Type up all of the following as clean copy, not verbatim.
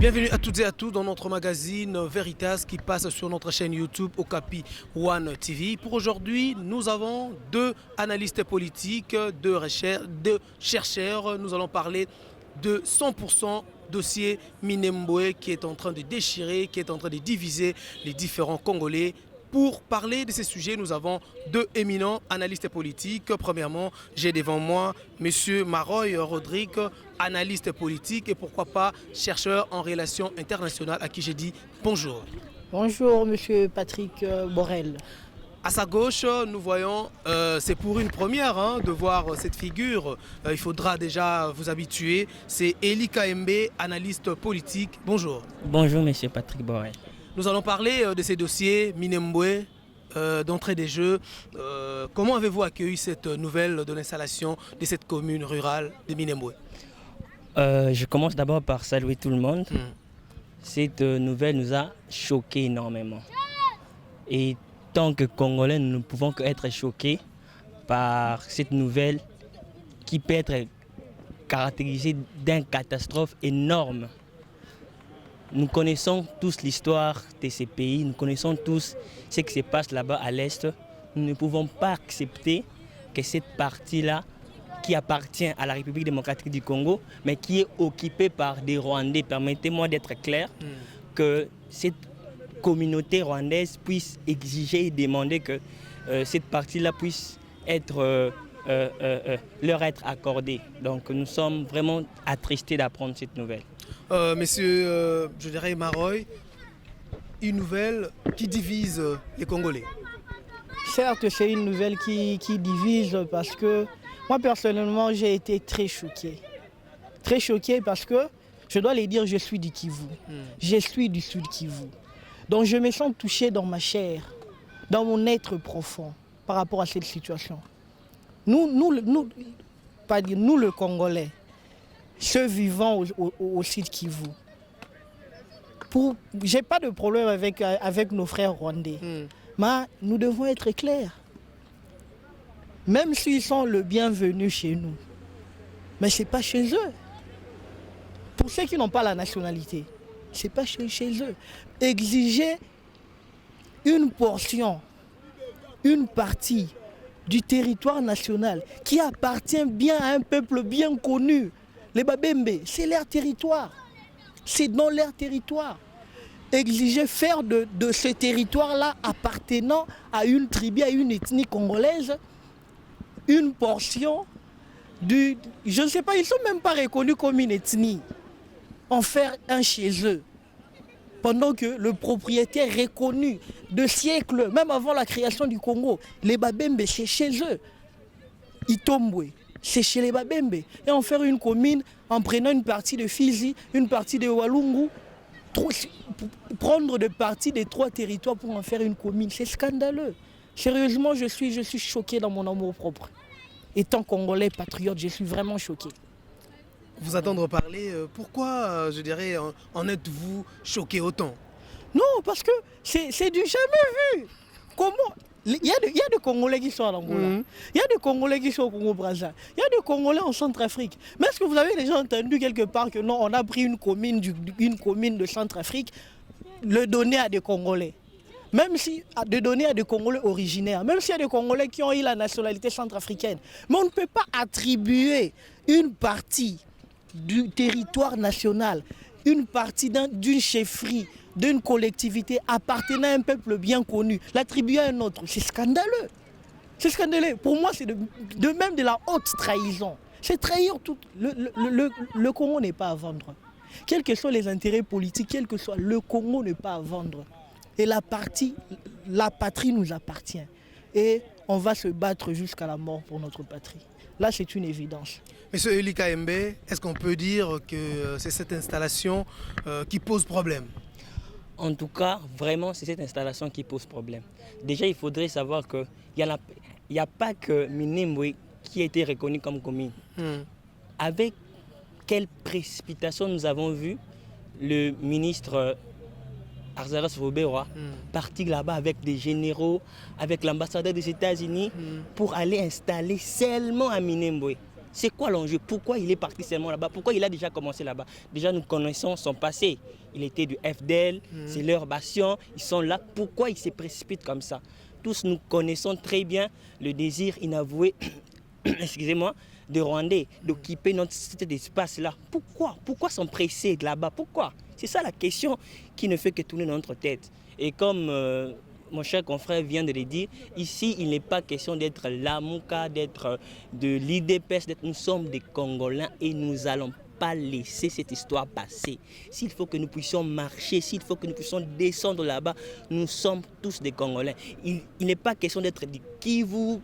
Bienvenue à toutes et à tous dans notre magazine Veritas qui passe sur notre chaîne YouTube Okapi One TV. Pour aujourd'hui, nous avons deux analystes politiques, deux chercheurs. Nous allons parler de 100% dossier Minembwe qui est en train de déchirer, qui est en train de diviser les différents Congolais. Pour parler de ces sujets, nous avons deux éminents analystes politiques. Premièrement, j'ai devant moi M. Maroy Rodrigue, analyste politique et pourquoi pas chercheur en relations internationales à qui j'ai dit bonjour. Bonjour M. Patrick Borel. À sa gauche, nous voyons, c'est pour une première de voir cette figure. Il faudra déjà vous habituer. C'est Eli Kaembe, analyste politique. Bonjour. Bonjour M. Patrick Borel. Nous allons parler de ces dossiers Minembwe, d'entrée des jeux. Comment avez-vous accueilli cette nouvelle de l'installation de cette commune rurale de Minembwe? Je commence d'abord par saluer tout le monde. Cette nouvelle nous a choqués énormément. Et tant que Congolais, nous ne pouvons qu'être choqués par cette nouvelle qui peut être caractérisée d'une catastrophe énorme. Nous connaissons tous l'histoire de ces pays, nous connaissons tous ce qui se passe là-bas à l'Est. Nous ne pouvons pas accepter que cette partie-là, qui appartient à la République démocratique du Congo, mais qui est occupée par des Rwandais, permettez-moi d'être clair, que cette communauté rwandaise puisse exiger et demander que cette partie-là puisse être, leur être accordée. Donc nous sommes vraiment attristés d'apprendre cette nouvelle. Monsieur, je dirais Maroy, une nouvelle qui divise les Congolais. Certes, c'est une nouvelle qui divise parce que moi personnellement j'ai été très choqué. Très choqué parce que, je dois le dire, je suis du Kivu. Je suis du Sud Kivu. Donc je me sens touché dans ma chair, dans mon être profond par rapport à cette situation. Nous le Congolais, ceux vivant au Sud Kivu. J'ai pas de problème avec nos frères rwandais, mais nous devons être clairs. Même s'ils sont le bienvenu chez nous, mais ce n'est pas chez eux. Pour ceux qui n'ont pas la nationalité, ce n'est pas chez eux. Exiger une portion, une partie du territoire national qui appartient bien à un peuple bien connu. Les Babembe, c'est leur territoire. C'est dans leur territoire. Exiger faire de ce territoire-là appartenant à une tribu, à une ethnie congolaise, une portion du... Je ne sais pas, ils ne sont même pas reconnus comme une ethnie. En faire un chez eux. Pendant que le propriétaire reconnu de siècles, même avant la création du Congo, les Babembe, c'est chez eux. Itombwe, c'est chez les Babembe. Et en faire une commune en prenant une partie de Fizi, une partie de Walungu, prendre de parties des trois territoires pour en faire une commune, c'est scandaleux. Sérieusement, je suis choqué dans mon amour propre. Étant Congolais patriote, je suis vraiment choqué. Vous attendre parler, pourquoi, je dirais, en êtes-vous choqué autant? Non, parce que c'est du jamais vu. Comment? Il y a des Congolais qui sont à l'Angola, il y a des Congolais qui sont au Congo-Brazza, il y a des Congolais en Centrafrique. Mais est-ce que vous avez déjà entendu quelque part que non, on a pris une commune de Centrafrique, le donner à des Congolais? Même si, de donner à des Congolais originaires, même s'il y a des Congolais qui ont eu la nationalité centrafricaine. Mais on ne peut pas attribuer une partie du territoire national, une partie d'une chefferie, d'une collectivité appartenant à un peuple bien connu, l'attribuer à un autre. C'est scandaleux. C'est scandaleux. Pour moi, c'est de même de la haute trahison. C'est trahir tout. Le Congo n'est pas à vendre. Quels que soient les intérêts politiques, quel que soit, le Congo n'est pas à vendre. Et la patrie nous appartient. Et on va se battre jusqu'à la mort pour notre patrie. Là, c'est une évidence. Monsieur Eli Kaembe, est-ce qu'on peut dire que c'est cette installation qui pose problème? En tout cas, vraiment, c'est cette installation qui pose problème. Déjà, il faudrait savoir qu'il n'y a pas que Minembwe qui a été reconnu comme commune. Avec quelle précipitation nous avons vu le ministre Arzaras Roberoa partir là-bas avec des généraux, avec l'ambassadeur des États-Unis pour aller installer seulement à Minembwe. C'est quoi l'enjeu? Pourquoi il est parti seulement là-bas? Pourquoi il a déjà commencé là-bas? Déjà, nous connaissons son passé. Il était du FDL, c'est leur bastion, ils sont là. Pourquoi il se précipite comme ça? Tous nous connaissons très bien le désir inavoué, excusez-moi, de Rwandais, d'occuper cet espace-là. Pourquoi? Pourquoi s'empresser là-bas? Pourquoi? C'est ça la question qui ne fait que tourner dans notre tête. Et comme mon cher confrère vient de le dire, ici, il n'est pas question d'être l'Amouka, d'être de l'IDPS, nous sommes des Congolais et nous n'allons pas laisser cette histoire passer. S'il faut que nous puissions marcher, s'il faut que nous puissions descendre là-bas, nous sommes tous des Congolais. Il n'est pas question d'être du Kivu,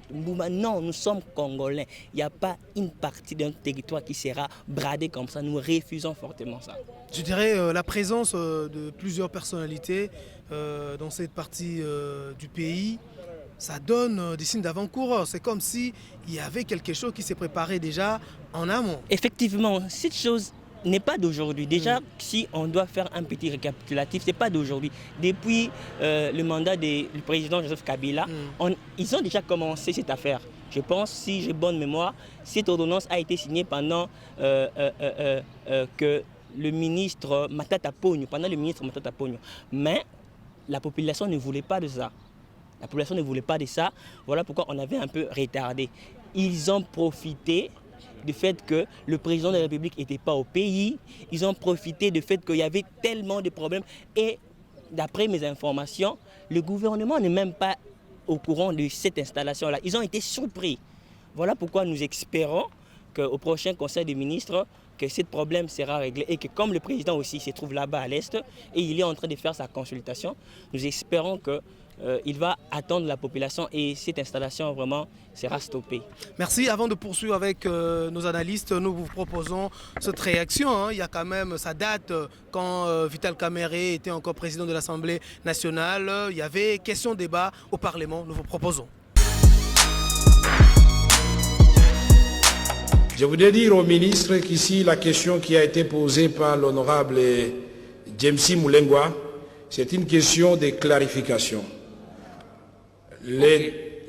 non, nous sommes Congolais. Il n'y a pas une partie de notre territoire qui sera bradée comme ça. Nous refusons fortement ça. Je dirais la présence de plusieurs personnalités dans cette partie du pays, ça donne des signes d'avant-coureur. C'est comme s'il y avait quelque chose qui s'est préparé déjà en amont. Effectivement, cette chose n'est pas d'aujourd'hui. Déjà, si on doit faire un petit récapitulatif, ce n'est pas d'aujourd'hui. Depuis le mandat du président Joseph Kabila, ils ont déjà commencé cette affaire. Je pense, si j'ai bonne mémoire, cette ordonnance a été signée pendant que le ministre Matata Ponyo, mais la population ne voulait pas de ça. La population ne voulait pas de ça. Voilà pourquoi on avait un peu retardé. Ils ont profité du fait que le président de la République n'était pas au pays. Ils ont profité du fait qu'il y avait tellement de problèmes. Et d'après mes informations, le gouvernement n'est même pas au courant de cette installation-là. Ils ont été surpris. Voilà pourquoi nous espérons qu'au prochain Conseil des ministres, que ce problème sera réglé et que comme le président aussi se trouve là-bas à l'Est et il est en train de faire sa consultation, nous espérons qu'il va attendre la population et cette installation vraiment sera stoppée. Merci. Avant de poursuivre avec nos analystes, nous vous proposons cette réaction. Il y a quand même, ça date quand Vital Kamerhe était encore président de l'Assemblée nationale. Il y avait question-débat au Parlement. Nous vous proposons. Je voudrais dire au ministre qu'ici, la question qui a été posée par l'honorable James Moulengwa, c'est une question de clarification.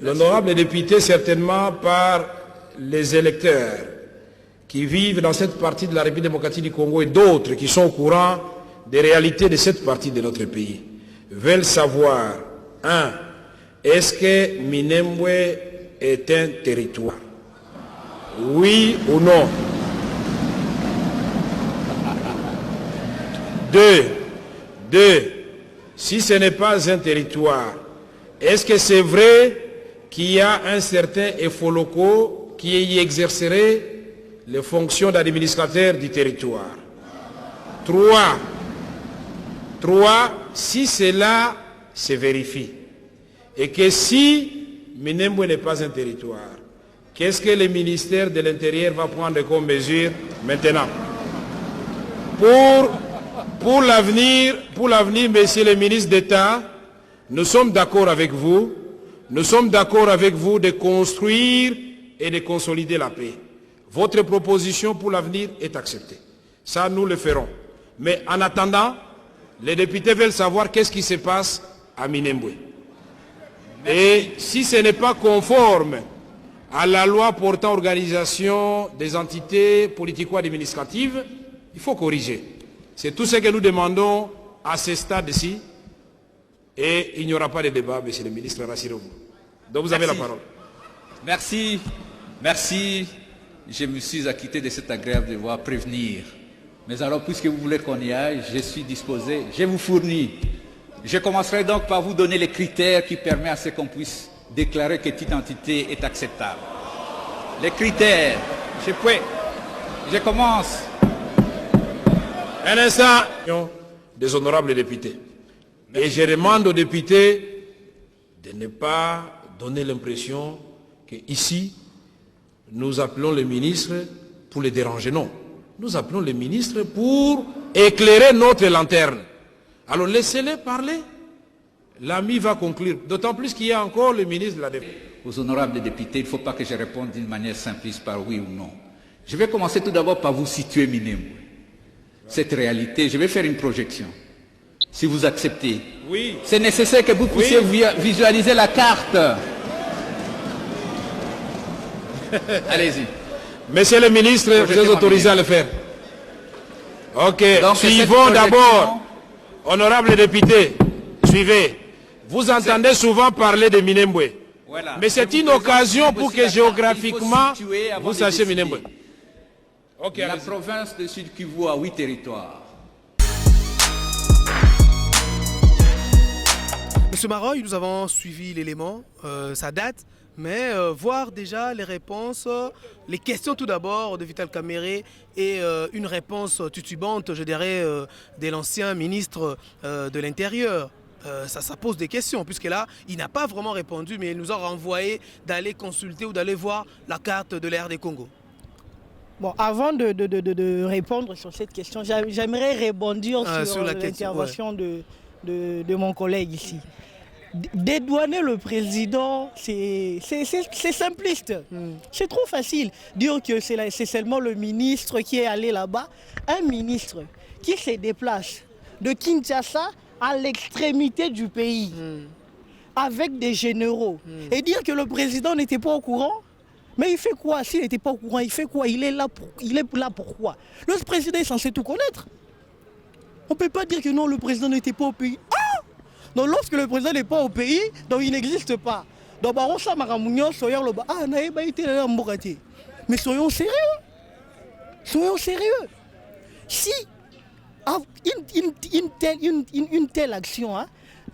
L'honorable député, certainement par les électeurs qui vivent dans cette partie de la République démocratique du Congo et d'autres qui sont au courant des réalités de cette partie de notre pays, veulent savoir, 1. Est-ce que Minembwe est un territoire? Oui ou non? 2. Si ce n'est pas un territoire, est-ce que c'est vrai qu'il y a un certain Efoloko qui y exercerait les fonctions d'administrateur du territoire? 3. Si cela se vérifie et que si Minembwe n'est pas un territoire, qu'est-ce que le ministère de l'Intérieur va prendre comme mesure maintenant? Pour l'avenir, monsieur le ministre d'État, nous sommes d'accord avec vous. Nous sommes d'accord avec vous de construire et de consolider la paix. Votre proposition pour l'avenir est acceptée. Ça, nous le ferons. Mais en attendant, les députés veulent savoir qu'est-ce qui se passe à Minembwe. Et si ce n'est pas conforme à la loi portant organisation des entités politico-administratives, il faut corriger. C'est tout ce que nous demandons à ce stade-ci. Et il n'y aura pas de débat, monsieur le ministre, rassurez-vous. Donc vous avez la parole. Merci. Je me suis acquitté de cet agréable devoir prévenir. Mais alors, puisque vous voulez qu'on y aille, je suis disposé, je vous fournis. Je commencerai donc par vous donner les critères qui permettent à ce qu'on puisse déclarer que cette identité est acceptable. Les critères, je commence. Un instant, des honorables députés. Et je demande aux députés de ne pas donner l'impression qu'ici, nous appelons les ministres pour les déranger. Non, nous appelons les ministres pour éclairer notre lanterne. Alors laissez-les parler. L'ami va conclure. D'autant plus qu'il y a encore le ministre de la Défense. Aux honorables députés, il ne faut pas que je réponde d'une manière simpliste par oui ou non. Je vais commencer tout d'abord par vous situer Minembwe. Cette réalité, je vais faire une projection. Si vous acceptez, oui. C'est nécessaire que vous puissiez visualiser la carte. Allez-y. Monsieur le ministre, vous êtes autorisé à le faire. Ok, Donc, suivons cette d'abord, honorable député, suivez. Vous entendez souvent parler de Minembwe. Voilà. Mais c'est Je vous une présente occasion pour aussi que la carte géographiquement, qu'il faut situer avant vous de sachiez décider. Minembwe. Ok, La allez-y. province de Sud Kivu a 8 territoires. Monsieur Maroy, nous avons suivi l'élément, ça date, mais voir déjà les réponses, les questions tout d'abord de Vital Kamerhe et une réponse titubante, je dirais, de l'ancien ministre de l'Intérieur. Ça pose des questions, puisque là, il n'a pas vraiment répondu, mais il nous a renvoyé d'aller consulter ou d'aller voir la carte de l'AR des Congo. Bon, avant de répondre sur cette question, j'aimerais rebondir sur la question, l'intervention de mon collègue ici. Dédouaner le président, c'est simpliste. C'est trop facile. Dire que c'est seulement le ministre qui est allé là-bas. Un ministre qui se déplace de Kinshasa à l'extrémité du pays avec des généraux et dire que le président n'était pas au courant. Mais il fait quoi? S'il n'était pas au courant, il fait quoi? Il est là pourquoi? Le président est censé tout connaître. On ne peut pas dire que non, le président n'était pas au pays. Donc lorsque le président n'est pas au pays, donc il n'existe pas. Donc mais soyons sérieux. Soyons sérieux. Si une telle action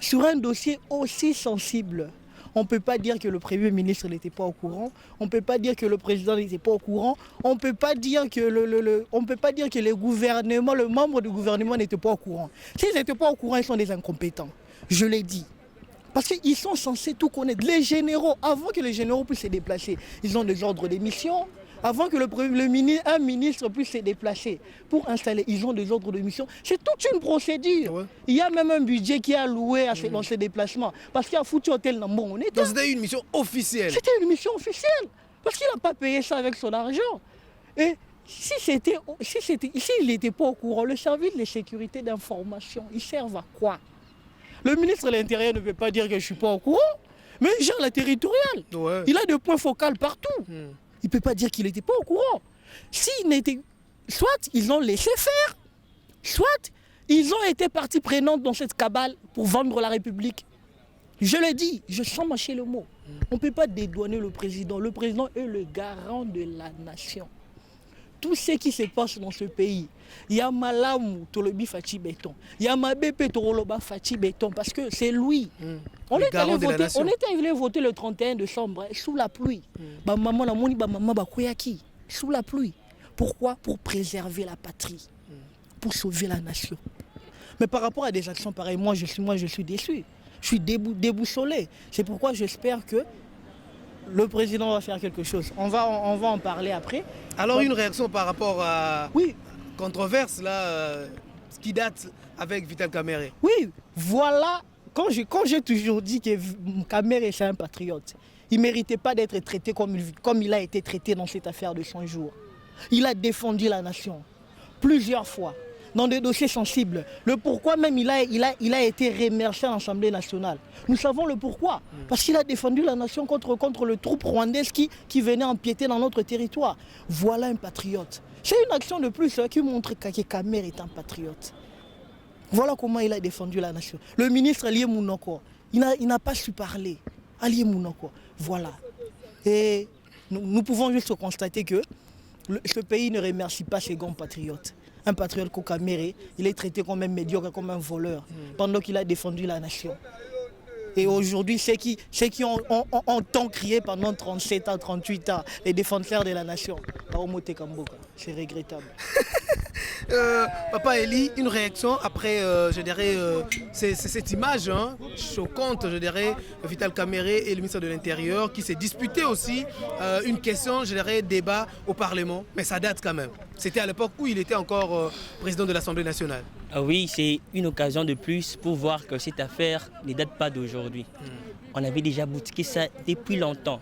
sur un dossier aussi sensible, on ne peut pas dire que le Premier ministre n'était pas au courant, on ne peut pas dire que le président n'était pas au courant, on ne peut pas dire que les gouvernements, le membre du gouvernement n'était pas au courant. S'ils n'étaient pas au courant, ils sont des incompétents. Je l'ai dit. Parce qu'ils sont censés tout connaître. Les généraux, avant que les généraux puissent se déplacer, ils ont des ordres d'émission. Avant que un ministre puisse se déplacer pour installer, ils ont des ordres de mission. C'est toute une procédure. Ouais. Il y a même un budget qui est alloué dans ces déplacements. Parce qu'il y a foutu hôtel dans mon état. Donc c'était une mission officielle. C'était une mission officielle. Parce qu'il n'a pas payé ça avec son argent. Et s'il n'était pas au courant, le service de sécurité d'information, il sert à quoi? Le ministre de l'Intérieur ne peut pas dire que je ne suis pas au courant, mais il gère la territoriale. Ouais. Il a des points focaux partout. Il ne peut pas dire qu'il n'était pas au courant. Soit ils ont laissé faire, soit ils ont été partie prenante dans cette cabale pour vendre la République. Je le dis, je sens mâcher le mot. On ne peut pas dédouaner le président. Le président est le garant de la nation. Tout ce qui se passe dans ce pays, il y a Malamu Tolobi Fachi Béton, il y a Mabépé Toroloba Fachi Béton, parce que c'est lui. On est allé voter le 31 décembre sous la pluie. Sous la pluie. Pourquoi? Pour préserver la patrie, pour sauver la nation. Mais par rapport à des actions pareilles, moi je suis déçu. Je suis déboussolé. C'est pourquoi j'espère que le président va faire quelque chose. On va en parler après. Alors une réaction par rapport à controverse là, ce qui date avec Vital Kamerhe. Oui, voilà. Quand j'ai toujours dit que Kamerhe c'est un patriote, il ne méritait pas d'être traité comme il a été traité dans cette affaire de 100 jours. Il a défendu la nation plusieurs fois dans des dossiers sensibles. Le pourquoi même il a été remercié à l'Assemblée nationale. Nous savons le pourquoi. Parce qu'il a défendu la nation contre le troupe rwandaise qui venait empiéter dans notre territoire. Voilà un patriote. C'est une action de plus qui montre que Kamerhe est un patriote. Voilà comment il a défendu la nation. Le ministre Alie Mounoko, il n'a pas su parler. Alie Mounoko, voilà. Et nous pouvons juste constater que ce pays ne remercie pas ses grands patriotes. Un patriote comme Kamerhe, il est traité comme un médiocre, comme un voleur, pendant qu'il a défendu la nation. Et aujourd'hui, ceux qui ont tant crié pendant 37 ans, 38 ans, les défenseurs de la nation, c'est regrettable. Papa Eli, une réaction après, je dirais, cette image choquante, je dirais, Vital Kamerhe et le ministre de l'Intérieur qui s'est disputé aussi une question, je dirais, débat au Parlement, mais ça date quand même. C'était à l'époque où il était encore président de l'Assemblée nationale. Oui, c'est une occasion de plus pour voir que cette affaire ne date pas d'aujourd'hui. On avait déjà boutiqué ça depuis longtemps.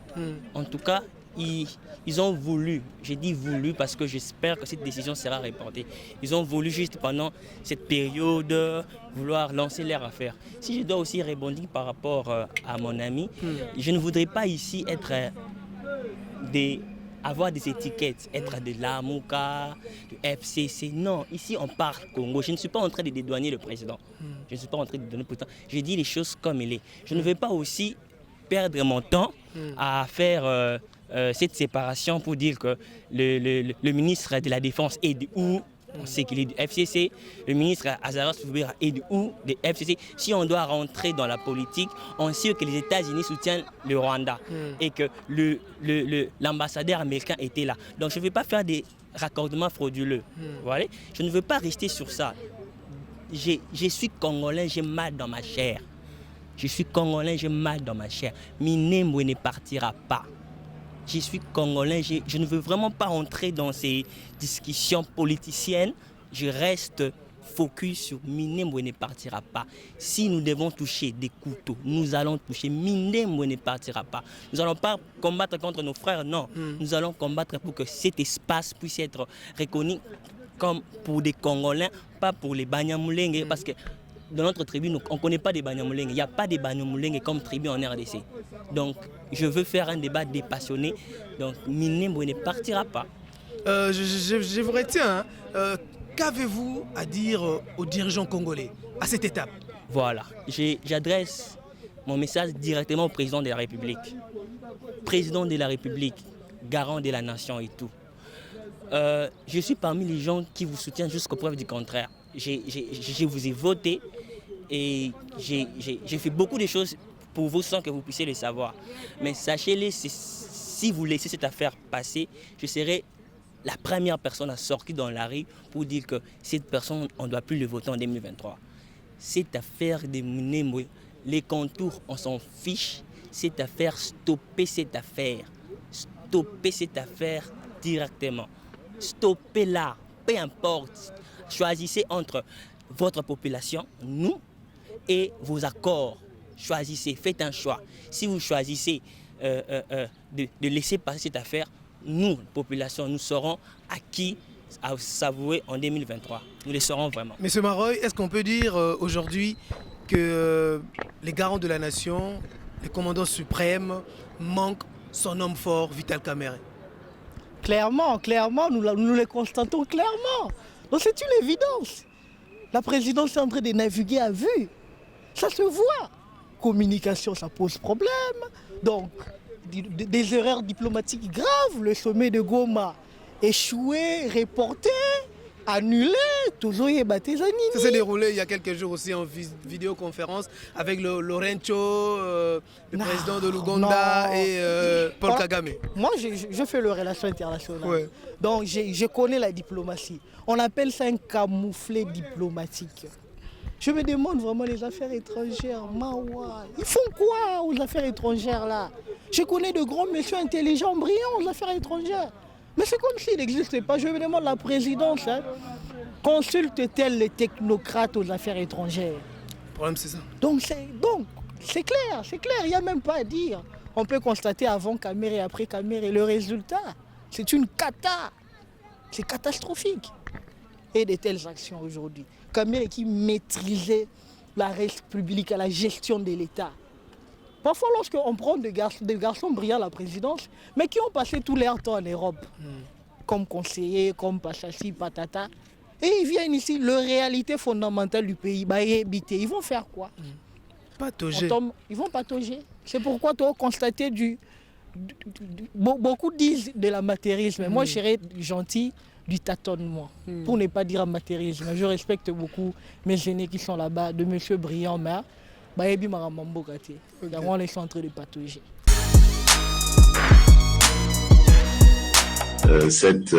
En tout cas, ils ont voulu, j'ai dit voulu parce que j'espère que cette décision sera répandue. Ils ont voulu juste pendant cette période vouloir lancer leur affaire. Si je dois aussi rebondir par rapport à mon ami, je ne voudrais pas ici être avoir des étiquettes, être de l'AMUCA, du FCC. Non, ici on parle Congo. Je ne suis pas en train de dédouaner le président. Je ne suis pas en train de dédouaner le président. Je dis les choses comme il est. Je ne veux pas aussi perdre mon temps à faire cette séparation pour dire que le ministre de la Défense est de où? On sait qu'il est du FCC. Le ministre Azaras Foubera est de où? Du FCC. Si on doit rentrer dans la politique, on sait que les États-Unis soutiennent le Rwanda et que l'ambassadeur américain était là. Donc je ne vais pas faire des raccordements frauduleux. Voilà. Je ne veux pas rester sur ça. Je suis Congolais, j'ai mal dans ma chair. Je suis Congolais, j'ai mal dans ma chair. Minembwe ne partira pas. Je suis Congolais, je ne veux vraiment pas entrer dans ces discussions politiciennes. Je reste focus sur Minembwe ne partira pas. Si nous devons toucher des couteaux, nous allons toucher. Minembwe ne partira pas. Nous n'allons pas combattre contre nos frères, non. Nous allons combattre pour que cet espace puisse être reconnu comme pour des Congolais, pas pour les Banyamulenge, parce que dans notre tribu, on ne connaît pas des Banyamulenge. Il n'y a pas de Banyamulenge comme tribu en RDC. Donc, je veux faire un débat dépassionné. Donc, Minembwe ne partira pas. Je vous retiens. Qu'avez-vous à dire aux dirigeants congolais à cette étape? Voilà. J'adresse mon message directement au président de la République. Président de la République, garant de la nation et tout. Je suis parmi les gens qui vous soutiennent jusqu'aux preuves du contraire. Je vous ai voté et j'ai fait beaucoup de choses pour vous sans que vous puissiez le savoir. Mais sachez-le, si vous laissez cette affaire passer, je serai la première personne à sortir dans la rue pour dire que cette personne, on ne doit plus le voter en 2023. Cette affaire de Minembwe, les contours, on s'en fiche. Cette affaire, stoppez cette affaire. Stoppez cette affaire directement. Stoppez-la, peu importe. Choisissez entre votre population, nous, et vos accords. Choisissez, faites un choix. Si vous choisissez de laisser passer cette affaire, nous, population, nous saurons à qui s'avouer en 2023. Nous le saurons vraiment. Monsieur Maroy, est-ce qu'on peut dire aujourd'hui que les garants de la nation, les commandants suprêmes, manquent son homme fort, Vital Kamerhe? Clairement, nous le constatons clairement. Donc c'est une évidence. La présidence est en train de naviguer à vue. Ça se voit. Communication, ça pose problème. Donc, des erreurs diplomatiques graves. Le sommet de Goma échoué, reporté, annulé. Toujours Yebaté Zanini. Ça s'est déroulé il y a quelques jours aussi en vidéoconférence avec le Lorenzo, le président de l'Ouganda et Paul Kagame. Moi, je fais les relations internationales. Ouais. Donc, je connais la diplomatie. On appelle ça un camouflet diplomatique. Je me demande vraiment les affaires étrangères. Mawa, ils font quoi aux affaires étrangères là? Je connais de grands messieurs intelligents, brillants aux affaires étrangères. Mais c'est comme s'il n'existait pas. Je me demande la présidence. Consulte-t-elle les technocrates aux affaires étrangères? Le problème, c'est ça. Donc c'est clair, il n'y a même pas à dire. On peut constater avant Kamerhe et après Kamerhe. Le résultat, c'est une cata. C'est catastrophique. Et de telles actions aujourd'hui. Kamerhe qui maîtrisait la République, la gestion de l'État. Parfois, lorsqu'on prend des garçons brillants à la présidence, mais qui ont passé tout leur temps en Europe, comme conseillers, comme Pachassi, Patata, et ils viennent ici, leur réalité fondamentale du pays, ils vont faire quoi? Patauger. Ils vont patauger. C'est pourquoi tu as constaté beaucoup disent de l'amateurisme. Moi, je serais gentil du tâtonnement, pour ne pas dire amateurisme. Je respecte beaucoup mes aînés qui sont là-bas, de M. Briand, mais on est en train de patauger. Cette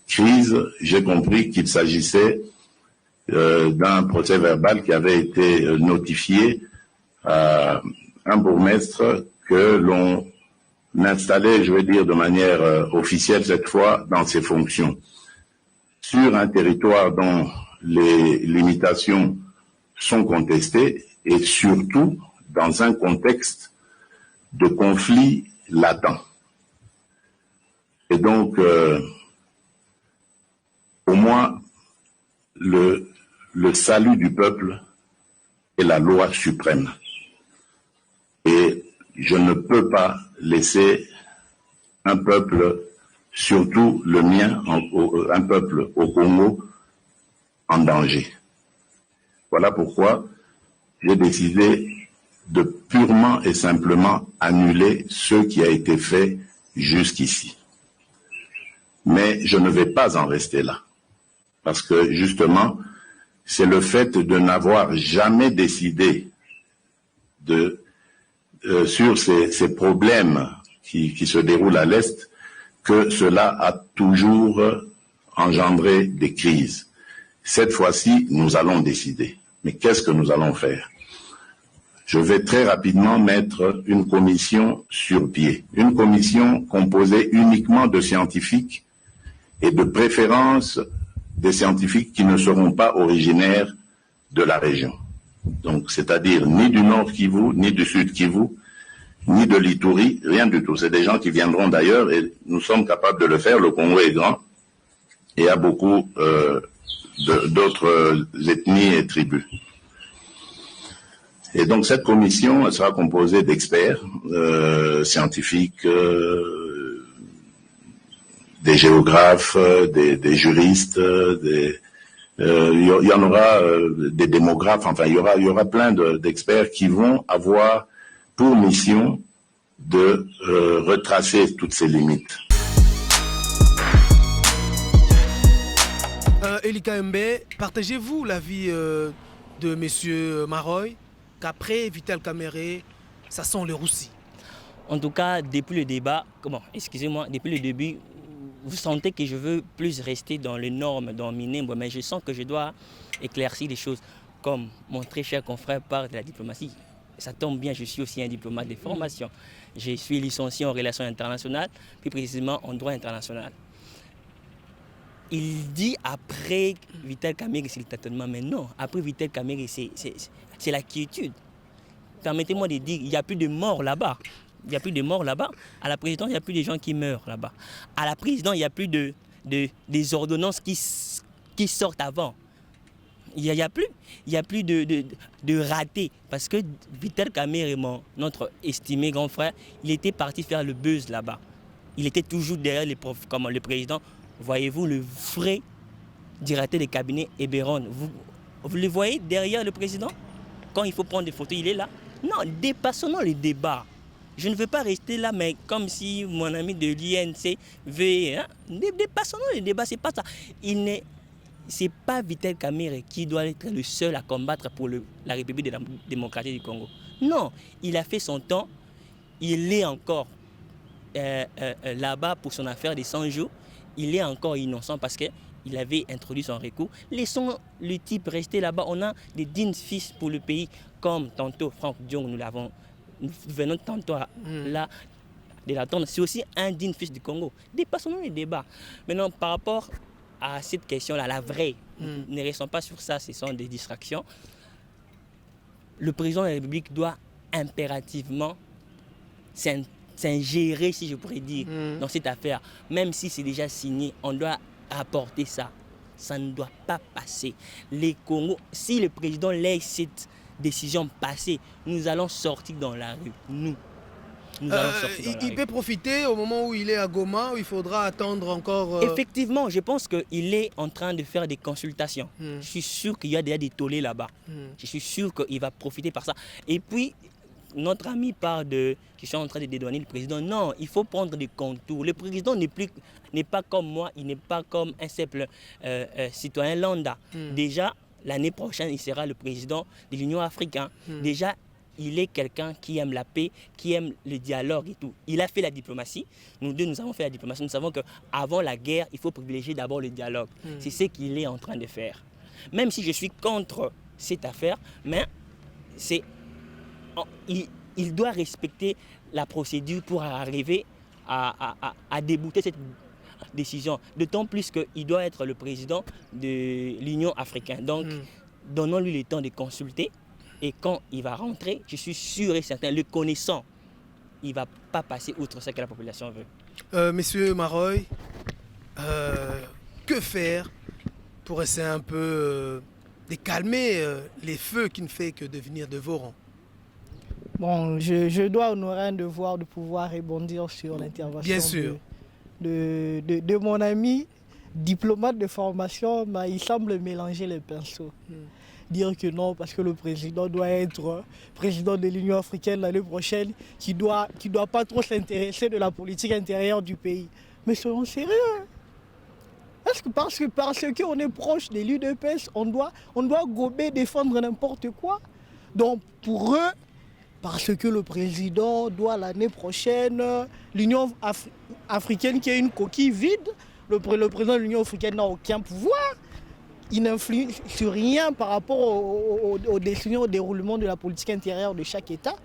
crise, j'ai compris qu'il s'agissait d'un procès verbal qui avait été notifié à un bourgmestre que l'on installait, je veux dire, de manière officielle cette fois dans ses fonctions sur un territoire dont les limitations sont contestées et surtout dans un contexte de conflit latent. Et donc, au moins, le salut du peuple est la loi suprême. Et je ne peux pas laisser un peuple, surtout le mien, un peuple au Congo, en danger. Voilà pourquoi j'ai décidé de purement et simplement annuler ce qui a été fait jusqu'ici. Mais je ne vais pas en rester là. Parce que justement, c'est le fait de n'avoir jamais décidé sur ces problèmes qui se déroulent à l'Est que cela a toujours engendré des crises. Cette fois-ci, nous allons décider. Mais qu'est-ce que nous allons faire? Je vais très rapidement mettre une commission sur pied. Une commission composée uniquement de scientifiques et de préférence des scientifiques qui ne seront pas originaires de la région. Donc, c'est-à-dire ni du Nord Kivu, ni du Sud Kivu, ni de l'Ituri, rien du tout. C'est des gens qui viendront d'ailleurs et nous sommes capables de le faire. Le Congo est grand et a beaucoup d'autres ethnies et tribus. Et donc cette commission elle sera composée d'experts scientifiques, des géographes, des juristes, il y en aura des démographes, enfin il y aura plein d'experts qui vont avoir pour mission de retracer toutes ces limites. Eli Kaembe, partagez-vous l'avis de M. Maroy qu'après Vital Kamerhe, ça sent le roussi? En tout cas, depuis le débat, depuis le début, vous sentez que je veux plus rester dans les normes, dans Minembwe, mais je sens que je dois éclaircir les choses. Comme mon très cher confrère parle de la diplomatie, ça tombe bien, je suis aussi un diplomate de formation. Je suis licencié en relations internationales, plus précisément en droit international. Il dit après Vital Kamerhe, c'est le tâtonnement, mais non, après Vital Kamerhe, c'est la quiétude. Permettez-moi de dire, il n'y a plus de morts là-bas. Il n'y a plus de morts là-bas. À la présidence, il n'y a plus de gens qui meurent là-bas. À la présidence, il n'y a plus des ordonnances qui sortent avant. Il n'y a plus de ratés. Parce que Vital Kamerhe, notre estimé grand frère, il était parti faire le buzz là-bas. Il était toujours derrière les profs, comme le président. Voyez-vous le vrai directeur des cabinets Eberon. Vous le voyez derrière le président? Quand il faut prendre des photos, il est là. Non, dépassons les débats. Je ne veux pas rester là, mais comme si mon ami de l'INC veut... Hein? Dépassons les débats, c'est pas ça. C'est pas Vital Kamerhe qui doit être le seul à combattre pour la République démocratique du Congo. Non, il a fait son temps. Il est encore là-bas pour son affaire des 100 jours. Il est encore innocent parce qu'il avait introduit son recours. Laissons le type rester là-bas. On a des dignes fils pour le pays, comme tantôt Franck Diong, nous venons tantôt là de l'attendre. C'est aussi un digne fils du Congo. Dépassons les débats. Maintenant, par rapport à cette question-là, la vraie, ne restons pas sur ça, ce sont des distractions. Le président de la République doit impérativement s'ingérer, si je pourrais dire, dans cette affaire. Même si c'est déjà signé, on doit rapporter ça. Ça ne doit pas passer. Les Congos, si le président laisse cette décision passer, nous allons sortir dans la rue. Nous allons sortir dans la rue. Il peut profiter au moment où il est à Goma, où il faudra attendre encore... Effectivement, je pense qu'il est en train de faire des consultations. Je suis sûr qu'il y a déjà des tollés là-bas. Je suis sûr qu'il va profiter par ça. Et puis, notre ami parle de... Je suis en train de dédouaner le président. Non, il faut prendre des contours. Le président n'est pas comme moi, il n'est pas comme un simple citoyen lambda. Déjà, l'année prochaine, il sera le président de l'Union africaine. Déjà, il est quelqu'un qui aime la paix, qui aime le dialogue et tout. Il a fait la diplomatie. Nous deux, nous avons fait la diplomatie. Nous savons qu'avant la guerre, il faut privilégier d'abord le dialogue. C'est ce qu'il est en train de faire. Même si je suis contre cette affaire, mais il doit respecter la procédure pour arriver à débouter cette décision. D'autant plus qu'il doit être le président de l'Union africaine. Donc, donnons-lui le temps de consulter. Et quand il va rentrer, je suis sûr et certain, le connaissant, il ne va pas passer outre ce que la population veut. Monsieur Maroy, que faire pour essayer un peu de calmer les feux qui ne font que devenir de vos rangs? Bon, je dois honorer un devoir de pouvoir rebondir sur l'intervention de mon ami, diplomate de formation, mais il semble mélanger les pinceaux. Dire que non, parce que le président doit être président de l'Union africaine l'année prochaine, qui doit pas trop s'intéresser de la politique intérieure du pays. Mais soyons sérieux. Est-ce que parce qu'on est proche de l'UDPS, on doit gober, défendre n'importe quoi? Donc pour eux, parce que le président doit l'année prochaine, l'Union africaine qui est une coquille vide, le président de l'Union africaine n'a aucun pouvoir. Il n'influe sur rien par rapport aux décisions, au déroulement de la politique intérieure de chaque État,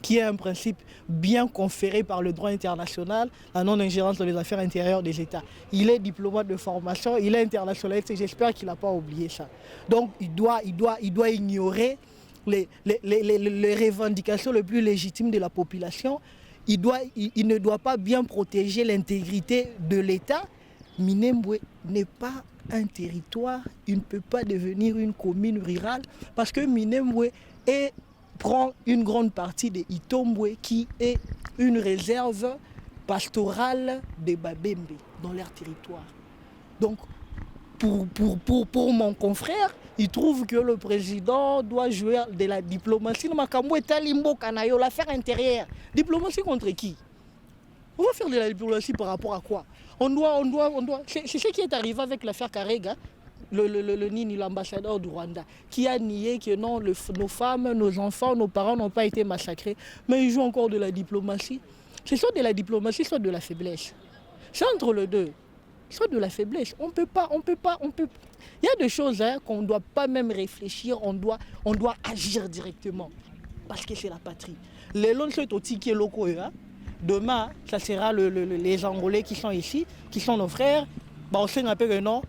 qui est un principe bien conféré par le droit international, la non-ingérence dans les affaires intérieures des États. Il est diplomate de formation, il est internationaliste et j'espère qu'il n'a pas oublié ça. Donc il doit ignorer les revendications les plus légitimes de la population. Il ne doit pas bien protéger l'intégrité de l'État. Minembwe n'est pas un territoire, il ne peut pas devenir une commune rurale parce que Minembwe prend une grande partie de Itombwe qui est une réserve pastorale des Babembe dans leur territoire. Donc pour mon confrère, il trouve que le président doit jouer de la diplomatie. L'affaire intérieure. Diplomatie contre qui? On va faire de la diplomatie par rapport à quoi? On doit. C'est ce qui est arrivé avec l'affaire Karega, le Nini, l'ambassadeur du Rwanda, qui a nié que non, nos femmes, nos enfants, nos parents n'ont pas été massacrés. Mais ils jouent encore de la diplomatie. C'est soit de la diplomatie, soit de la faiblesse. C'est entre les deux. Soit de la faiblesse. On peut pas. Il y a des choses qu'on ne doit pas même réfléchir, on doit agir directement. Parce que c'est la patrie. Les lois sont au ticket locaux. Demain, ça sera les Angolais qui sont ici, qui sont nos frères. On sait un peu que non.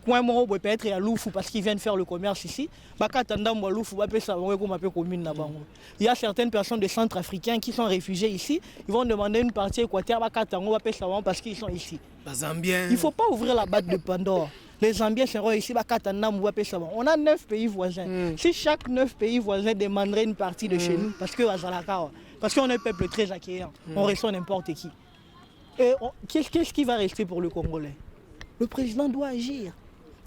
Peut être à Loufou parce qu'ils viennent faire le commerce ici. Il y a certaines personnes de Centrafricains qui sont réfugiés ici. Ils vont demander une partie équatoriale parce qu'ils sont ici. Il ne faut pas ouvrir la boîte de Pandore. Les Zambiens seront ici. On a 9 pays voisins. Si chaque 9 pays voisins demanderaient une partie de chez nous, parce qu'on est un peuple très accueillant, on reçoit n'importe qui. Et qu'est-ce qui va rester pour le Congolais? Le président doit agir.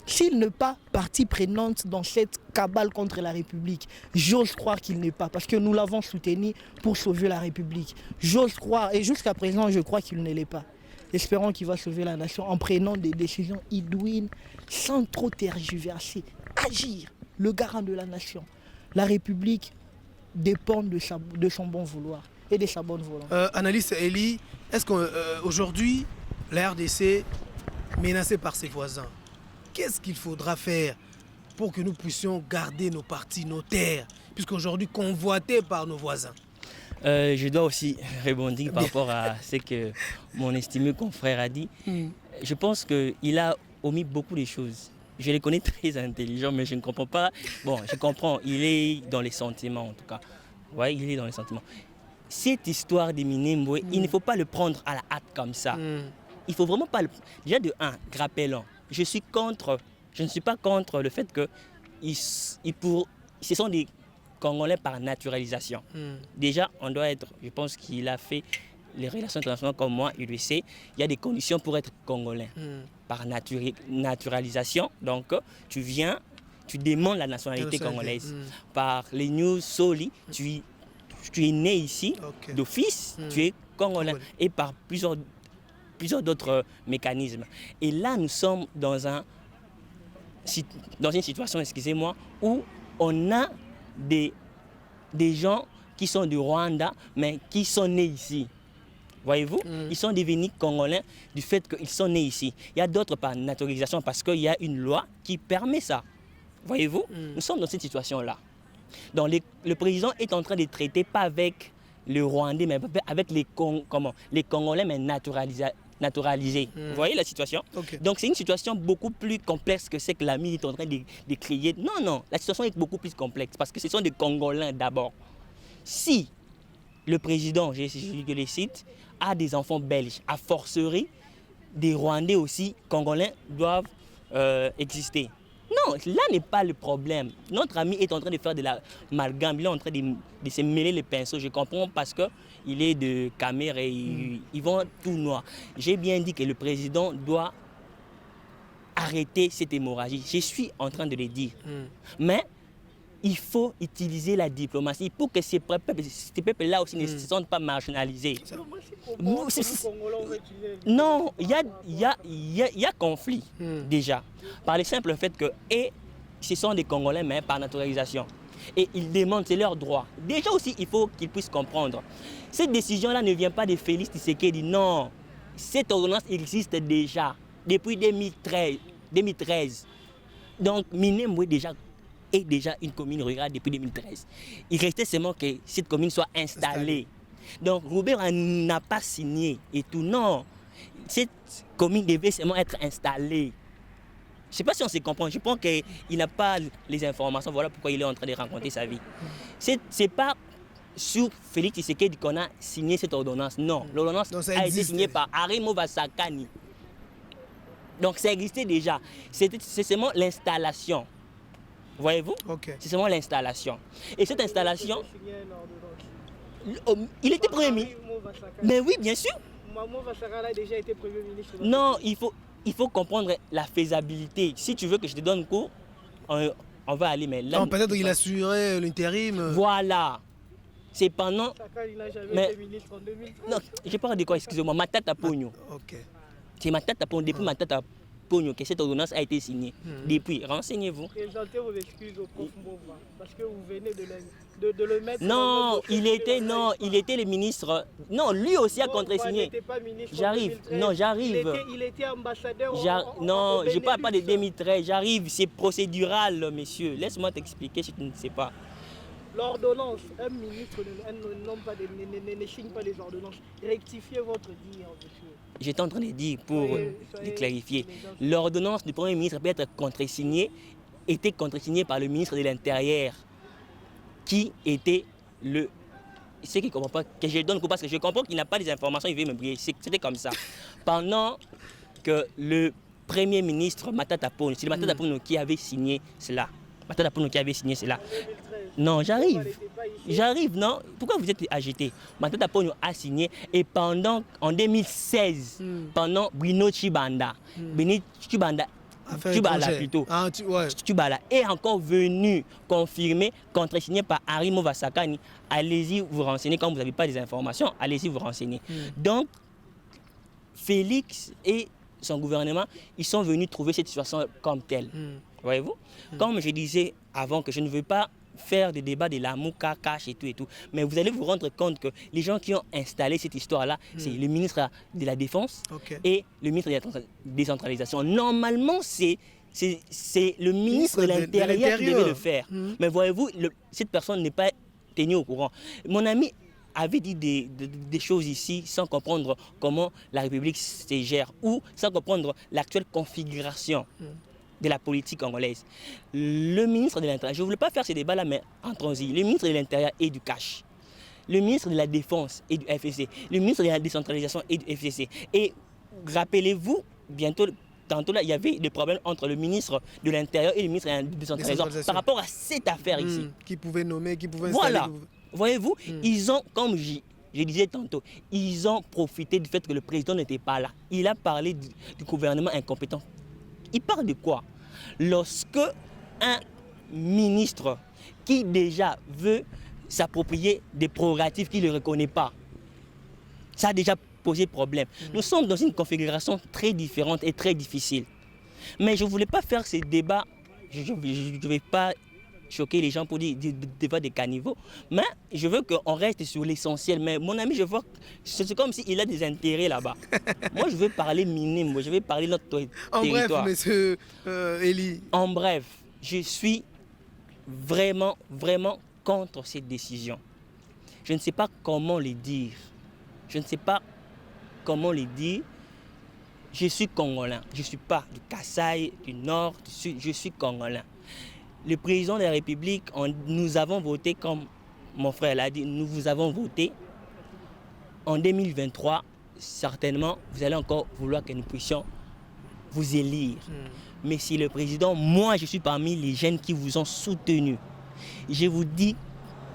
S'il n'est pas partie prenante dans cette cabale contre la République, j'ose croire qu'il n'est pas, parce que nous l'avons soutenu pour sauver la République. J'ose croire, et jusqu'à présent, je crois qu'il ne l'est pas. Espérons qu'il va sauver la nation en prenant des décisions idoines, sans trop tergiverser. Agir, le garant de la nation. La République dépend de son bon vouloir et de sa bonne volonté. Analyste Eli, est-ce qu'aujourd'hui, la RDC menacée par ses voisins, qu'est-ce qu'il faudra faire pour que nous puissions garder nos partis, nos terres, puisqu'aujourd'hui convoités par nos voisins? Je dois aussi rebondir par rapport à ce que mon estimé confrère a dit. Je pense qu'il a omis beaucoup de choses. Je le connais très intelligent, mais je ne comprends pas. Bon, je comprends, il est dans les sentiments en tout cas. Ouais, il est dans les sentiments. Cette histoire de Minembwe, il ne faut pas le prendre à la hâte comme ça. Il faut vraiment pas le... Déjà de un, rappelons, je ne suis pas contre le fait que ce sont des Congolais par naturalisation. Déjà, on doit être, je pense qu'il a fait les relations internationales comme moi, il le sait, il y a des conditions pour être Congolais. Par naturalisation, donc tu viens, tu demandes la nationalité congolaise. Par les news Soli, tu es né ici, d'office, tu es Congolais. Et par plusieurs d'autres mécanismes. Et là, nous sommes dans une situation, excusez-moi, où on a des gens qui sont du Rwanda, mais qui sont nés ici. Voyez-vous, ils sont devenus Congolais du fait qu'ils sont nés ici. Il y a d'autres par naturalisation parce qu'il y a une loi qui permet ça. Voyez-vous, nous sommes dans cette situation-là. Donc le président est en train de traiter pas avec le Rwandais, mais avec les Congolais, mais naturalisés. Vous voyez la situation? Donc c'est une situation beaucoup plus complexe que ce que l'ami est en train de crier. Non, la situation est beaucoup plus complexe parce que ce sont des Congolais d'abord. Si le président, je le cite, a des enfants belges, a fortiori, des Rwandais aussi, Congolais doivent exister. Non, là n'est pas le problème. Notre ami est en train de faire de l'amalgame, il est en train de se mêler les pinceaux. Je comprends parce qu'il est de Cameroun et ils vont tout noir. J'ai bien dit que le président doit arrêter cette hémorragie. Je suis en train de le dire. Mais il faut utiliser la diplomatie pour que ces peuples-là aussi ne se sentent pas marginalisés. Non, il y a conflit déjà. Par le simple fait que ce sont des Congolais, mais par naturalisation. Et ils demandent, c'est leur droit. Déjà aussi, il faut qu'ils puissent comprendre. Cette décision-là ne vient pas de Félix Tshisekedi, non. Cette ordonnance existe déjà, depuis 2013. Donc, Minembwe est déjà une commune rurale depuis 2013. Il restait seulement que cette commune soit installée. Donc, Robert n'a pas signé et tout. Non, cette commune devait seulement être installée. Je ne sais pas si on se comprend. Je pense qu'il n'a pas les informations. Voilà pourquoi il est en train de raconter sa vie. Ce n'est pas sur Félix Tshisekedi qu'on a signé cette ordonnance. Non, l'ordonnance a été signée par Arimo Vasakani. Donc, ça existait déjà. C'est seulement l'installation. Voyez-vous? C'est seulement l'installation. Et cette installation, il était Premier ministre. Mais oui, bien sûr. A déjà été Premier ministre. Non, il faut comprendre la faisabilité. Si tu veux que je te donne cours, on va aller. Mais là, peut-être qu'il assurait l'intérim. Voilà. C'est pendant. Il n'a jamais été ministre en 2013. Non, je parle de quoi? Excusez-moi. Matata Pogno. C'est Matata Pogno. Depuis Matata Pogno que cette ordonnance a été signée. Depuis, renseignez-vous. Présentez vos excuses au prof Mbova, parce que vous venez de le mettre. Non, il était le ministre. Non, lui aussi a contresigné. J'arrive. Non, j'arrive. Il était ambassadeur. Non, je ne parle pas de 2013. J'arrive. C'est procédural, monsieur. Laisse-moi t'expliquer si tu ne sais pas. L'ordonnance, un ministre ne signe pas les ordonnances. Rectifiez votre dire, monsieur. J'étais en train de dire pour clarifier. L'ordonnance du Premier ministre peut être était contresignée par le ministre de l'Intérieur, qui était le... Ce qui ne comprend pas, que je donne parce que je comprends qu'il n'a pas les informations, il veut me briller. C'était comme ça. Pendant que le Premier ministre Matata Pogno, c'est le Matata Pogno qui avait signé cela. Matata Pogno qui avait signé cela. Non, j'arrive, non. Pourquoi vous êtes agité? Matata Pogno a signé et en 2016, pendant Bruno Tshibanda, Tshibala est encore venu confirmer, contresigné par Arimo Vasakani. Allez-y vous renseigner, quand vous n'avez pas des informations, allez-y vous renseigner. Donc, Félix et son gouvernement, ils sont venus trouver cette situation comme telle. Voyez-vous? Comme je disais avant, que je ne veux pas faire des débats de l'amour, cache et tout. Mais vous allez vous rendre compte que les gens qui ont installé cette histoire-là, c'est le ministre de la Défense et le ministre de la Décentralisation. Normalement, c'est le ministre de l'Intérieur qui devait le faire. Mais voyez-vous, cette personne n'est pas tenue au courant. Mon ami avait dit des choses ici sans comprendre comment la République se gère ou sans comprendre l'actuelle configuration de la politique congolaise. Le ministre de l'Intérieur, je ne voulais pas faire ce débat-là, mais en transit. Le ministre de l'Intérieur est du cash. Le ministre de la Défense est du FCC. Le ministre de la Décentralisation est du FCC. Et rappelez-vous, tantôt là, il y avait des problèmes entre le ministre de l'Intérieur et le ministre de la Décentralisation par rapport à cette affaire ici. Qui pouvait nommer, qui pouvait installer. Voilà. Voyez-vous, ils ont, comme je disais tantôt, ils ont profité du fait que le président n'était pas là. Il a parlé du gouvernement incompétent. Il parle de quoi? Lorsque un ministre qui déjà veut s'approprier des prérogatives qu'il ne reconnaît pas, ça a déjà posé problème. Nous sommes dans une configuration très différente et très difficile. Mais je ne voulais pas faire ces débats, je ne vais pas choquer les gens pour dire des débats de caniveaux, mais je veux qu'on reste sur l'essentiel. Mais mon ami, je vois que c'est comme s'il a des intérêts là-bas. Moi, je veux parler minime, je veux parler de notre territoire. En bref, monsieur Eli. En bref, je suis vraiment contre cette décision. Je ne sais pas comment le dire. Je suis congolais. Je ne suis pas du Kasaï, du Nord, du Sud. Je suis congolais. Le président de la République, nous avons voté, comme mon frère l'a dit, nous vous avons voté. En 2023, certainement, vous allez encore vouloir que nous puissions vous élire. Monsieur le Président, moi je suis parmi les jeunes qui vous ont soutenu. Je vous dis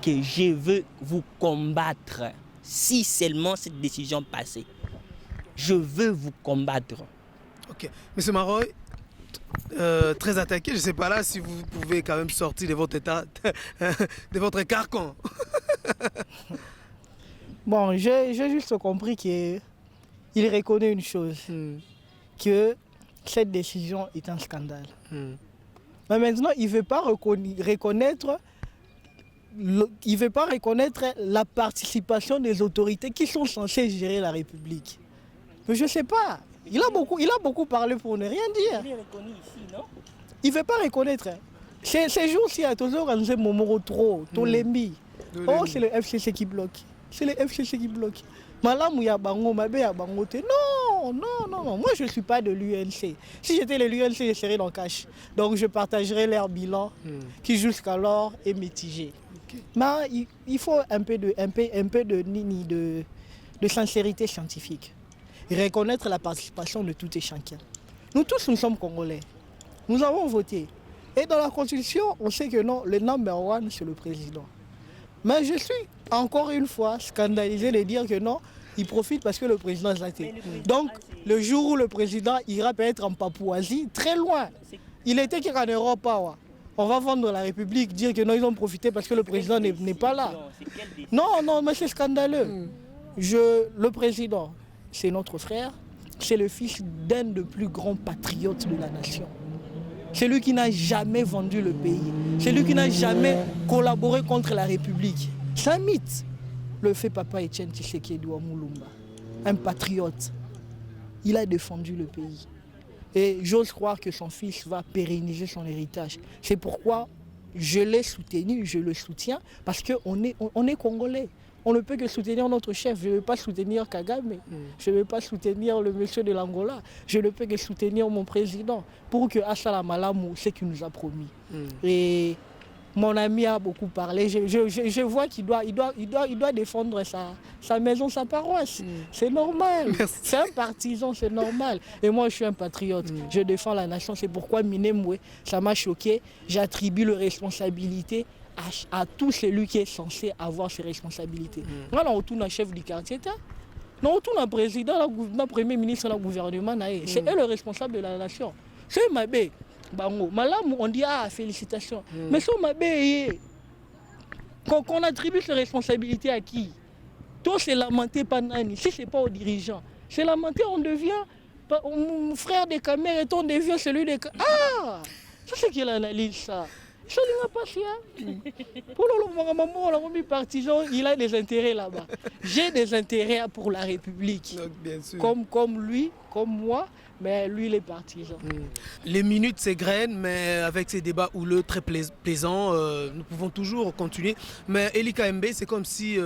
que je veux vous combattre si seulement cette décision passait. Je veux vous combattre. Ok. Monsieur Maroy, très attaqué, je ne sais pas là si vous pouvez quand même sortir de votre état, de votre carcan. Bon, j'ai juste compris qu'il reconnaît une chose, que cette décision est un scandale. Mais maintenant, il ne veut pas reconnaître la participation des autorités qui sont censées gérer la République. Mais je ne sais pas. Il a beaucoup parlé pour ne rien dire. Il est reconnu ici, non? Il ne veut pas reconnaître. Ces jours-ci, il y a toujours organisé Momoro Tro, Tolembi. Oh, c'est le FCC qui bloque. C'est le FCC qui bloque. Malam ya bango, mabe ya bango te. Non. Moi, je ne suis pas de l'UNC. Si j'étais de l'UNC, je serais dans le cash. Donc, je partagerais leur bilan qui jusqu'alors est mitigé. Okay. Mais il faut un peu de sincérité scientifique. Reconnaître la participation de tout et chacun. Nous tous, nous sommes Congolais. Nous avons voté. Et dans la Constitution, on sait que non, le number one, c'est le président. Mais je suis encore une fois scandalisé de dire que non, il profite parce que le président est athée. Donc, le jour où le président ira peut-être en Papouasie, très loin, il était qu'en Europe, on va vendre la République, dire que non, ils ont profité parce que le président n'est pas là. Non, mais c'est scandaleux. Le président, c'est notre frère, c'est le fils d'un des plus grands patriotes de la nation. C'est lui qui n'a jamais vendu le pays. C'est lui qui n'a jamais collaboré contre la République. C'est un mythe. Le fait Papa Etienne Tshisekedi Mulumba, un patriote. Il a défendu le pays. Et j'ose croire que son fils va pérenniser son héritage. C'est pourquoi je l'ai soutenu, je le soutiens, parce qu'on est Congolais. On ne peut que soutenir notre chef. Je ne vais pas soutenir Kagame. Je ne vais pas soutenir le monsieur de l'Angola. Je ne peux que soutenir mon président pour que Assala Malamu, ce qu'il nous a promis. Et mon ami a beaucoup parlé. Je vois qu'il doit défendre sa maison, sa paroisse. C'est normal. C'est un partisan, c'est normal. Et moi, je suis un patriote. Je défends la nation. C'est pourquoi Minembwe, ça m'a choqué. J'attribue la responsabilité à tout celui qui est censé avoir ses responsabilités. Là, on retourne un chef du quartier, on retourne un président, un premier ministre, un gouvernement. C'est eux le responsable de la nation. C'est Mabé. Malam, on dit félicitations. Mais c'est Mabé. Qu'on attribue ses responsabilités à qui? Toi, c'est lamenté par Nani. Si ce n'est pas aux dirigeants, c'est lamenté, on devient frère des caméras et on devient celui des. Ah! C'est ce qu'il analyse ça. Pour le partisan, il a des intérêts là-bas. J'ai des intérêts pour la République. Donc, bien sûr. Comme lui, comme moi, mais lui, il est partisan. Les minutes s'égrènent, mais avec ces débats houleux, très plaisants, nous pouvons toujours continuer. Mais Eli KMB, c'est comme si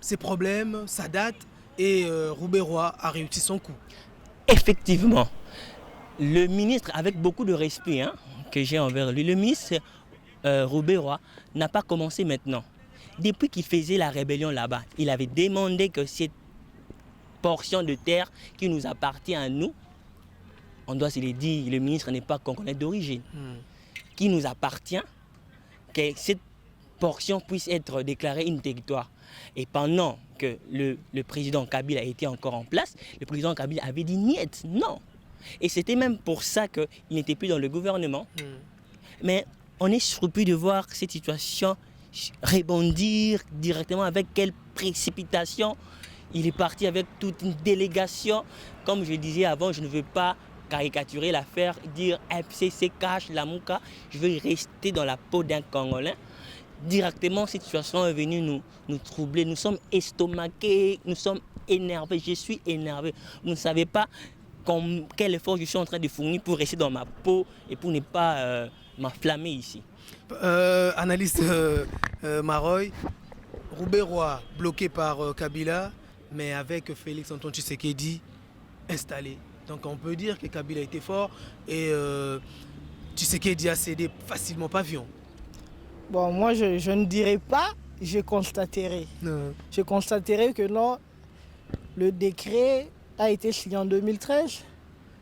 ces problèmes, ça date et Roubaix-Roy a réussi son coup. Effectivement. Le ministre, avec beaucoup de respect, que j'ai envers lui. Le ministre Roubaix-Roy n'a pas commencé maintenant. Depuis qu'il faisait la rébellion là-bas, il avait demandé que cette portion de terre qui nous appartient à nous, on doit se le dire, le ministre n'est pas congolais d'origine, qui nous appartient, que cette portion puisse être déclarée une territoire. Et pendant que le président Kabila était encore en place, le président Kabila avait dit niet, non. Et c'était même pour ça qu'il n'était plus dans le gouvernement. Mais on est surpris de voir cette situation rebondir directement avec quelle précipitation. Il est parti avec toute une délégation. Comme je disais avant, je ne veux pas caricaturer l'affaire, dire FCC cache la Mouka. Je veux rester dans la peau d'un Congolais. Directement, cette situation est venue nous troubler. Nous sommes estomaqués, nous sommes énervés. Je suis énervé. Vous ne savez pas quel effort je suis en train de fournir pour rester dans ma peau et pour ne pas m'enflammer ici. Analyste Maroy, Roubaix-Roy bloqué par Kabila, mais avec Félix Antoine Tshisekedi installé. Donc on peut dire que Kabila était fort et Tshisekedi a cédé facilement pavillon. Bon, moi je ne dirais pas, je constaterai. Je constaterai que non, le décret a été signé en 2013.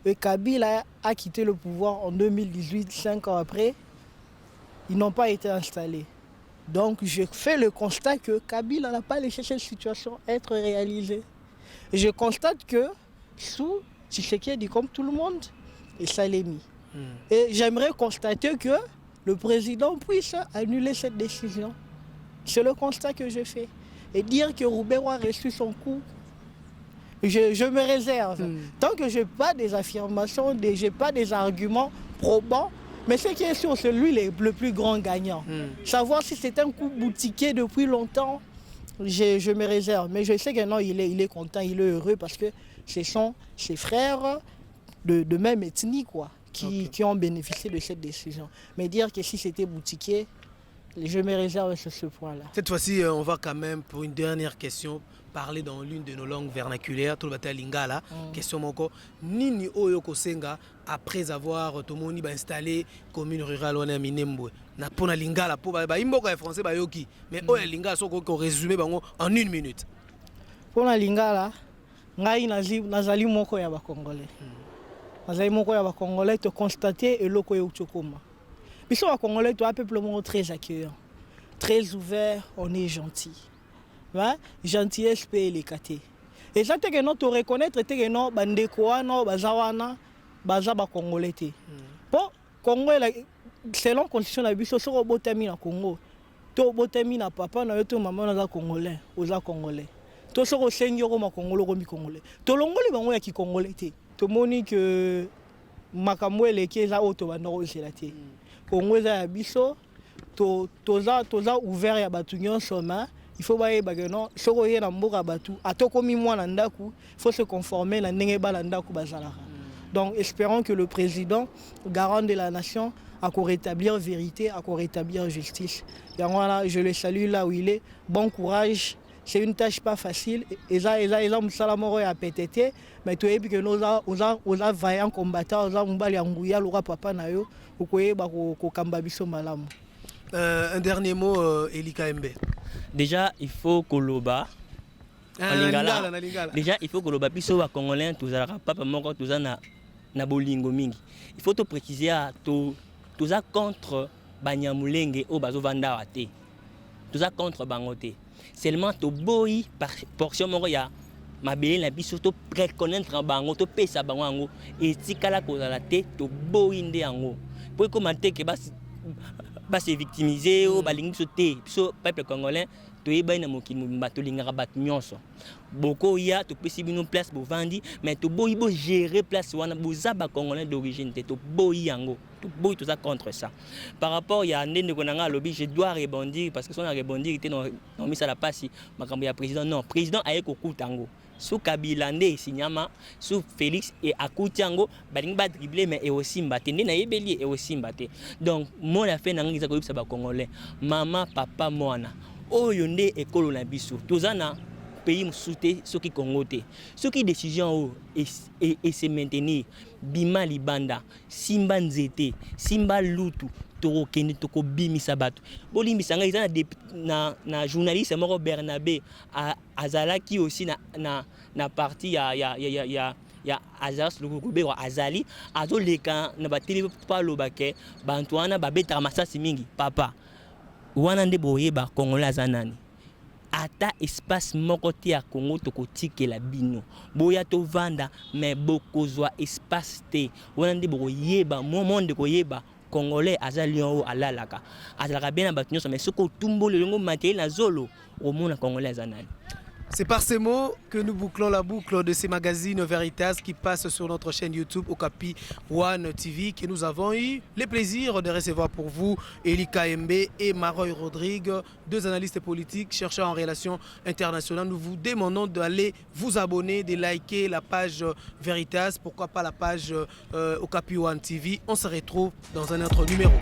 Et Kabila a quitté le pouvoir en 2018, 5 ans après. Ils n'ont pas été installés. Donc je fais le constat que Kabila n'a pas laissé cette situation être réalisée. Et je constate que sous Tshisekedi, comme tout le monde, et ça l'est mis. Et j'aimerais constater que le président puisse annuler cette décision. C'est le constat que je fais. Et dire que Roubero a reçu son coup, je me réserve. Tant que je n'ai pas des affirmations, je n'ai pas des arguments probants, mais ce qui est sûr, c'est lui le plus grand gagnant. Savoir si c'est un coup boutiqué depuis longtemps, je me réserve. Mais je sais que non, il est content, il est heureux parce que ce sont ses frères de même ethnie quoi, qui ont bénéficié de cette décision. Mais dire que si c'était boutiqué, je me réserve sur ce point-là. Cette fois-ci, on va quand même, pour une dernière question, parler dans l'une de nos langues vernaculaires, tout le bataille lingala. Question moko, nini oyo kosenga après avoir tomoni installé commune rurale wana Minembwe. Na pona lingala po ba imboka ya français ba yoki, mais oyo lingala soko ko résumer bango en 1 minute. Pona lingala, ngai nazali moko ya ba congolais. Nazali moko ya ba congolais to constater eloko yo tchokoma. Biso ba congolais to un peuple très accueillant, très ouvert, on est gentil. Ouais? Gentillesse paye les catés. Et ça, tu dois reconnaître que tu es bandeko, bazawana, bazaba congolais. Bon, Congo, selon la constitution de la Bisso, si tu es au Congo, tu es au papa, tu es maman congolais, aux congolais. Tu es au seigneur congolais, congolais. Tu es au Congolais qui congolais. Tu es que makamwele qui est auto bandoro selate. Congo za Bisso, toza ouvert ya batunyon soma. Il faut que non, si on est dans le bateau, il faut se conformer à la. Donc espérons que le président, garant de la nation, a rétablir vérité, a rétablir justice. Et voilà, je le salue là où il est. Bon courage. C'est une tâche pas facile. Et ça, à PTT, mais tu es que nous avons vaillant combattant, nous avons baliangouya, l'aura papa nayo, ou quoi, kambabiso malam. Un dernier mot, Elika Mbe. Déjà, il faut que l'oba. Déjà, il faut que l'oba puisse être congolais, tous les papa moko, tous na bolingo mingi. Il faut te préciser à tous contre Banyamulenge au bazo vanda wate. Tous contre Bangote. Seulement to boy par portion moko ya mabele na biso to reconnaître bango to pesa bango et tikala ko la te to boy inde yango. Pour commenter que ba se victimiser ou balingi sauter so peuple congolais to yeba na mokili mbato lingaka bat nyonso boko ya to pesi bino place bo vandi mais to boyi bo gérer place wana boza ba congolais d'origine to boyi yango to boyi tout ça contre ça par rapport ya ndende konanga lobby je dois rebondir parce que son a rebondir était non mis à la passe makambo ya président non président ayeko kutango sous Kabila nde sinyama sous Félix et Akutiango balingi ba dribbler mais et aussi mbaté nde na yebeli et aussi mbaté donc mon la fait nanga ko yebisa ba congolais mama papa mwana oyo nde ekolo na biso tozana pays musuté soki Congo te soki décision et se maintenir bima libanda simba nzete simba lutu toko kende toko bimisa bato bolimbisa nga eza na journaliste moko Bernabé azalaki aussi na partie ya Azas Lukube wa Azali azoleka na bateli pa lobake bantu wana babeta masasi mingi papa wana nde boyeba Congolais azanani ata espace moko te ya Congo tokotikela bino boya to vanda mais bokozwa espace te wana nde boyeba monde koyeba Congolais azalion o alalaka azalaka bien na bato nyonso mais soko tumbo lengo matériel na zolo au monde Congolais azanani. C'est par ces mots que nous bouclons la boucle de ces magazines Veritas qui passent sur notre chaîne YouTube Okapi One TV que nous avons eu le plaisir de recevoir pour vous Elika Mbe et Maroy Rodrigue, deux analystes politiques, chercheurs en relations internationales. Nous vous demandons d'aller vous abonner, de liker la page Veritas, pourquoi pas la page Okapi One TV. On se retrouve dans un autre numéro.